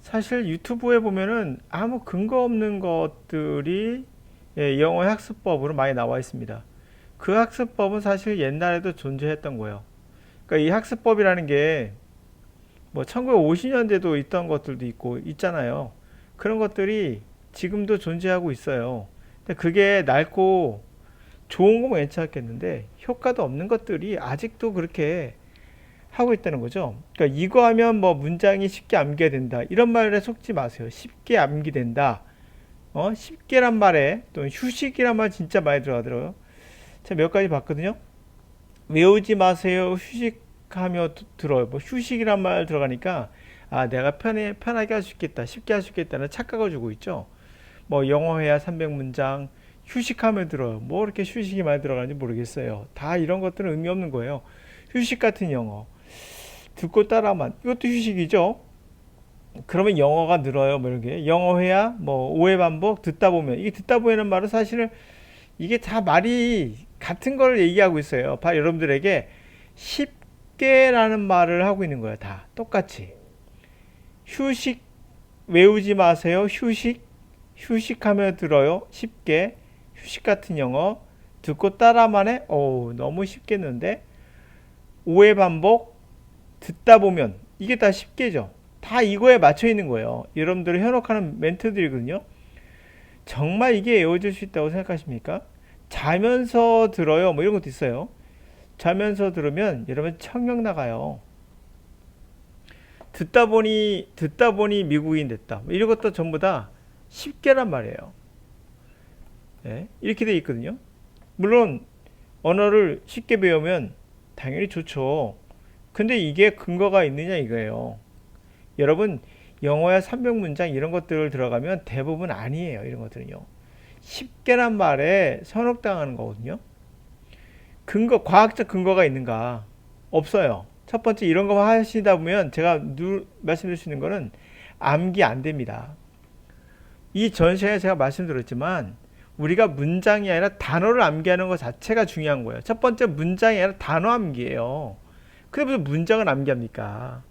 사실 유튜브에 보면은 아무 근거 없는 것들이 영어 학습법으로 많이 나와 있습니다. 그 학습법은 사실 옛날에도 존재했던 거예요. 그러니까 이 학습법이라는 게 뭐 1950년대도 있던 것들도 있고 있잖아요. 그런 것들이 지금도 존재하고 있어요. 근데 그게 낡고 좋은 건 괜찮겠는데 효과도 없는 것들이 아직도 그렇게 하고 있다는 거죠. 그러니까 이거 하면 뭐 문장이 쉽게 암기가 된다. 이런 말에 속지 마세요. 쉽게 암기된다. 쉽게란 말에 또 휴식이란 말 진짜 많이 들어가더라고요. 제가 몇 가지 봤거든요. 외우지 마세요. 휴식하며 들어요. 뭐 휴식이란 말 들어가니까 아 내가 편하게 할 수 있겠다. 쉽게 할 수 있겠다는 착각을 주고 있죠. 뭐 영어 회화 300문장 휴식하며 들어요. 뭐 이렇게 휴식이 많이 들어가는지 모르겠어요. 다 이런 것들은 의미 없는 거예요. 휴식 같은 영어. 듣고 따라만. 이것도 휴식이죠. 그러면 영어가 늘어요. 뭐 이런 게. 영어 회화, 뭐 오해 반복, 듣다 보면. 이게 듣다 보면은 말은 사실은 이게 다 말이 같은 걸 얘기하고 있어요. 여러분들에게 쉽게라는 말을 하고 있는 거예요. 다 똑같이. 휴식 외우지 마세요. 휴식하며 들어요. 쉽게. 휴식 같은 영어. 듣고 따라만 해. 오, 너무 쉽겠는데. 오해 반복. 듣다 보면 이게 다 쉽게죠. 다 이거에 맞춰 있는 거예요. 여러분들이 현혹하는 멘트들이거든요. 정말 이게 외워질 수 있다고 생각하십니까? 자면서 들어요. 뭐 이런 것도 있어요. 자면서 들으면 여러분 청력 나가요. 듣다 보니 미국인 됐다. 뭐 이런 것도 전부 다 쉽게란 말이에요. 예, 이렇게 돼 있거든요. 물론 언어를 쉽게 배우면 당연히 좋죠. 근데 이게 근거가 있느냐 이거예요. 여러분 영어야 300문장 이런 것들을 들어가면 대부분 아니에요. 이런 것들은요. 쉽게란 말에 선혹당하는 거거든요. 과학적 근거가 있는가? 없어요. 첫 번째 이런 거 하시다 보면 제가 말씀드릴 수 있는 거는 암기 안 됩니다. 이 전 시간에 제가 말씀드렸지만 우리가 문장이 아니라 단어를 암기하는 것 자체가 중요한 거예요. 첫 번째 문장이 아니라 단어 암기예요. 근데 무슨 문장을 암기합니까?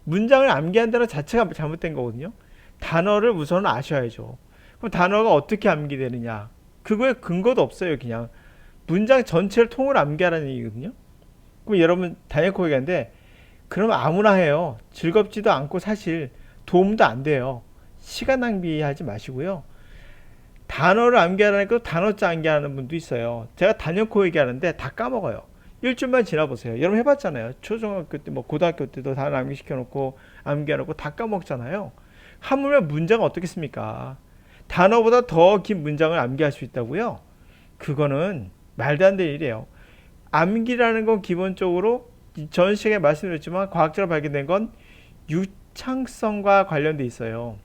문장을 암기한다는 자체가 잘못된 거거든요. 단어를 우선 아셔야죠. 그럼 단어가 어떻게 암기되느냐? 그거에 근거도 없어요. 그냥 문장 전체를 통으로 암기하라는 얘기거든요. 그럼 여러분 단연코 얘기하는데 그럼 아무나 해요. 즐겁지도 않고 사실 도움도 안 돼요. 시간 낭비하지 마시고요. 단어를 암기하라니까 단어짜 암기하는 분도 있어요. 제가 단연코 얘기하는데 다 까먹어요. 일주일만 지나보세요. 여러분 해봤잖아요. 초등학교 때, 뭐 고등학교 때도 단어 암기시켜놓고 암기해놓고 다 까먹잖아요. 하물며 문장은 어떻겠습니까? 단어보다 더 긴 문장을 암기할 수 있다고요? 그거는 말도 안 되는 일이에요. 암기라는 건 기본적으로 전 시간에 말씀드렸지만 과학적으로 발견된 건 유창성과 관련돼 있어요.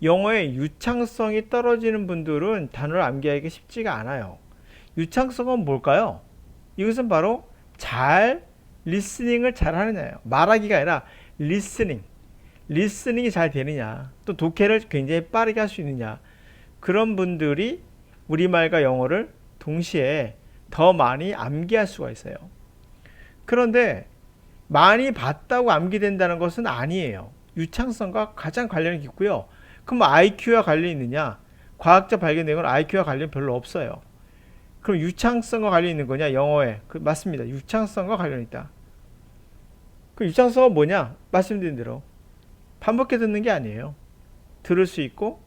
영어의 유창성이 떨어지는 분들은 단어를 암기하기가 쉽지가 않아요. 유창성은 뭘까요? 이것은 바로 리스닝을 잘 하느냐예요. 말하기가 아니라 리스닝이 잘 되느냐, 또 독해를 굉장히 빠르게 할 수 있느냐. 그런 분들이 우리말과 영어를 동시에 더 많이 암기할 수가 있어요. 그런데 많이 봤다고 암기된다는 것은 아니에요. 유창성과 가장 관련이 깊고요. 그럼 IQ와 관련이 있느냐? 과학적 발견된 건 IQ와 관련이 별로 없어요. 그럼 유창성과 관련이 있는 거냐? 영어에. 맞습니다. 유창성과 관련이 있다. 그 유창성은 뭐냐? 말씀드린 대로 반복해 듣는 게 아니에요. 들을 수 있고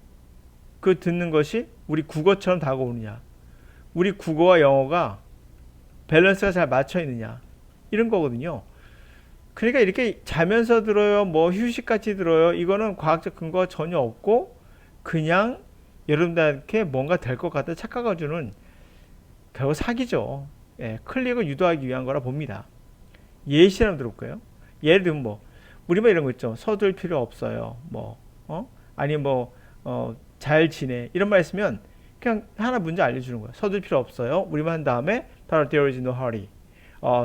그 듣는 것이 우리 국어처럼 다가오느냐, 우리 국어와 영어가 밸런스가 잘 맞춰 있느냐, 이런 거거든요. 그러니까 이렇게 자면서 들어요, 뭐 휴식같이 들어요, 이거는 과학적 근거가 전혀 없고 그냥 여러분들한테 뭔가 될 것 같다 착각을 주는 결국 사기죠. 예, 클릭을 유도하기 위한 거라 봅니다. 예시 하나 들어볼까요? 예를 들면 뭐 우리말 이런 거 있죠. 서둘 필요 없어요. 아니 잘 지내. 이런 말 있으면 그냥 하나 문제 알려주는 거예요. 서둘 필요 없어요. 우리말 한 다음에 바로 there is no hurry.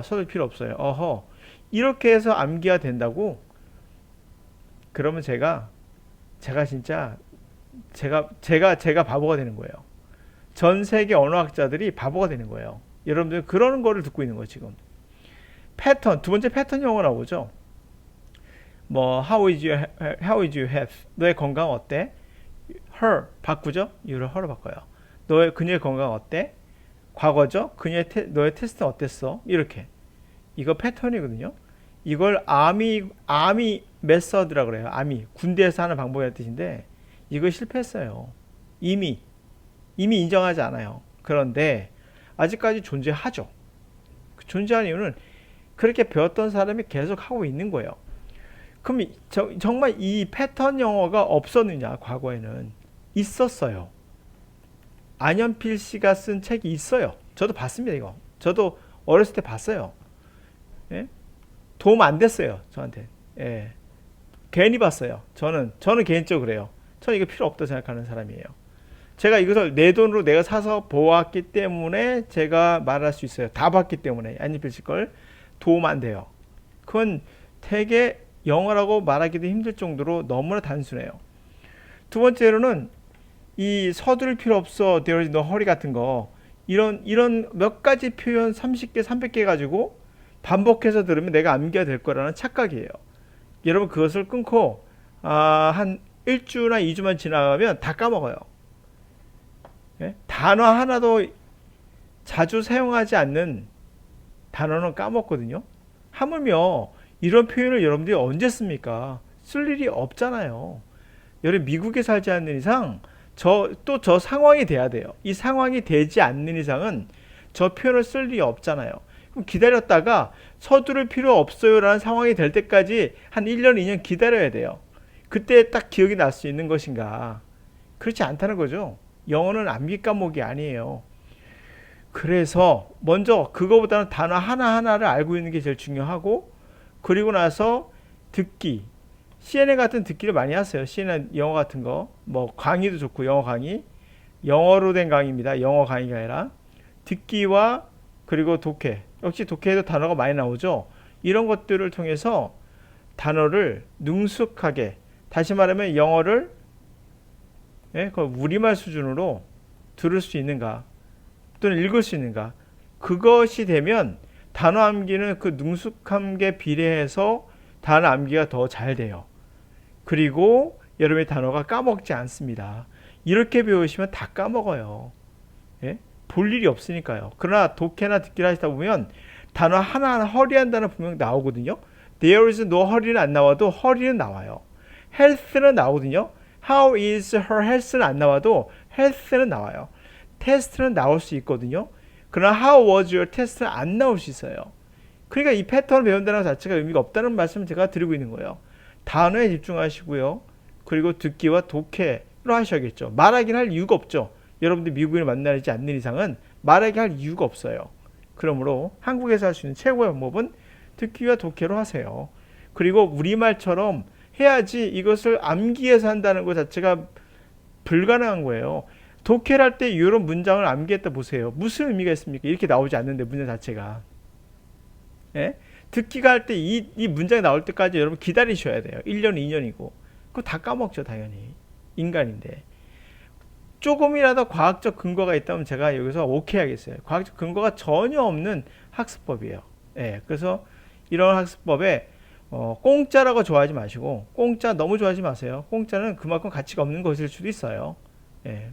서둘 필요 없어요. 이렇게 해서 암기가 된다고? 그러면 제가 진짜 제가 바보가 되는 거예요. 전 세계 언어학자들이 바보가 되는 거예요. 여러분들 그러는 거를 듣고 있는 거예요, 지금. 두 번째 패턴 영어 나오죠. 뭐 how is your health? 너의 건강 어때? her 바꾸죠? you를 her로 바꿔요. 그녀의 건강 어때? 과거죠? 너의 테스트 어땠어? 이렇게. 이거 패턴이거든요. 이걸 아미 메서드라고 그래요. 아미 군대에서 하는 방법이라는 뜻인데 이거 실패했어요. 이미 인정하지 않아요. 그런데 아직까지 존재하죠. 존재하는 이유는 그렇게 배웠던 사람이 계속 하고 있는 거예요. 그럼 정말 이 패턴 영어가 없었느냐? 과거에는 있었어요. 안현필 씨가 쓴 책이 있어요. 저도 봤습니다. 이거 저도 어렸을 때 봤어요. 예? 도움 안 됐어요. 저한테. 예. 괜히 봤어요. 저는 개인적으로 그래요. 저는 이거 필요 없다고 생각하는 사람이에요. 제가 이것을 내 돈으로 내가 사서 보았기 때문에 제가 말할 수 있어요. 다 봤기 때문에 안현필 씨 걸 도움 안 돼요. 그건 되게 영어라고 말하기도 힘들 정도로 너무나 단순해요. 두 번째로는 이 서두를 필요 없어 there is no hurry 같은 거 이런 몇 가지 표현 30개 300개 가지고 반복해서 들으면 내가 암기가 될 거라는 착각이에요. 여러분 그것을 끊고 한 1주나 2주만 지나가면 다 까먹어요. 예? 단어 하나도 자주 사용하지 않는 단어는 까먹거든요. 하물며 이런 표현을 여러분들이 언제 씁니까? 쓸 일이 없잖아요. 여러분 미국에 살지 않는 이상 저 상황이 돼야 돼요. 이 상황이 되지 않는 이상은 저 표현을 쓸 일이 없잖아요. 그럼 기다렸다가 서두를 필요 없어요 라는 상황이 될 때까지 한 1년, 2년 기다려야 돼요. 그때 딱 기억이 날 수 있는 것인가? 그렇지 않다는 거죠. 영어는 암기 과목이 아니에요. 그래서 먼저 그거보다는 단어 하나하나를 알고 있는 게 제일 중요하고 그리고 나서 듣기. CNN 같은 듣기를 많이 하세요. CNN 영어 같은 거. 뭐 강의도 좋고 영어 강의. 영어로 된 강의입니다. 영어 강의가 아니라. 듣기와 그리고 독해. 역시 독해에도 단어가 많이 나오죠. 이런 것들을 통해서 단어를 능숙하게 다시 말하면 영어를 우리말 수준으로 들을 수 있는가 또는 읽을 수 있는가 그것이 되면 단어 암기는 그 능숙함에 비례해서 단어 암기가 더 잘 돼요. 그리고 여러분의 단어가 까먹지 않습니다. 이렇게 배우시면 다 까먹어요. 예? 볼 일이 없으니까요. 그러나 독해나 듣기를 하시다 보면 단어 하나하나 허리한 단어 분명 나오거든요. There is no hurry는 안 나와도 hurry는 나와요. health는 나오거든요. How is her health는 안 나와도 health는 나와요. test는 나올 수 있거든요. 그러나 how was your test는 안 나올 수 있어요. 그러니까 이 패턴을 배운다는 것 자체가 의미가 없다는 말씀을 제가 드리고 있는 거예요. 단어에 집중하시고요. 그리고 듣기와 독해로 하셔야겠죠. 말하긴 할 이유가 없죠. 여러분들 미국인을 만나지 않는 이상은 말하기 할 이유가 없어요. 그러므로 한국에서 할 수 있는 최고의 방법은 듣기와 독해로 하세요. 그리고 우리말처럼 해야지 이것을 암기해서 한다는 것 자체가 불가능한 거예요. 독해를 할 때 이런 문장을 암기했다 보세요. 무슨 의미가 있습니까? 이렇게 나오지 않는데 문장 자체가. 예? 듣기가 할 때 이 문장이 나올 때까지 여러분 기다리셔야 돼요. 1년, 2년이고. 그거 다 까먹죠, 당연히. 인간인데. 조금이라도 과학적 근거가 있다면 제가 여기서 오케이 하겠어요. 과학적 근거가 전혀 없는 학습법이에요. 예, 그래서 이런 학습법에 공짜라고 좋아하지 마시고 공짜 너무 좋아하지 마세요. 공짜는 그만큼 가치가 없는 것일 수도 있어요. 예.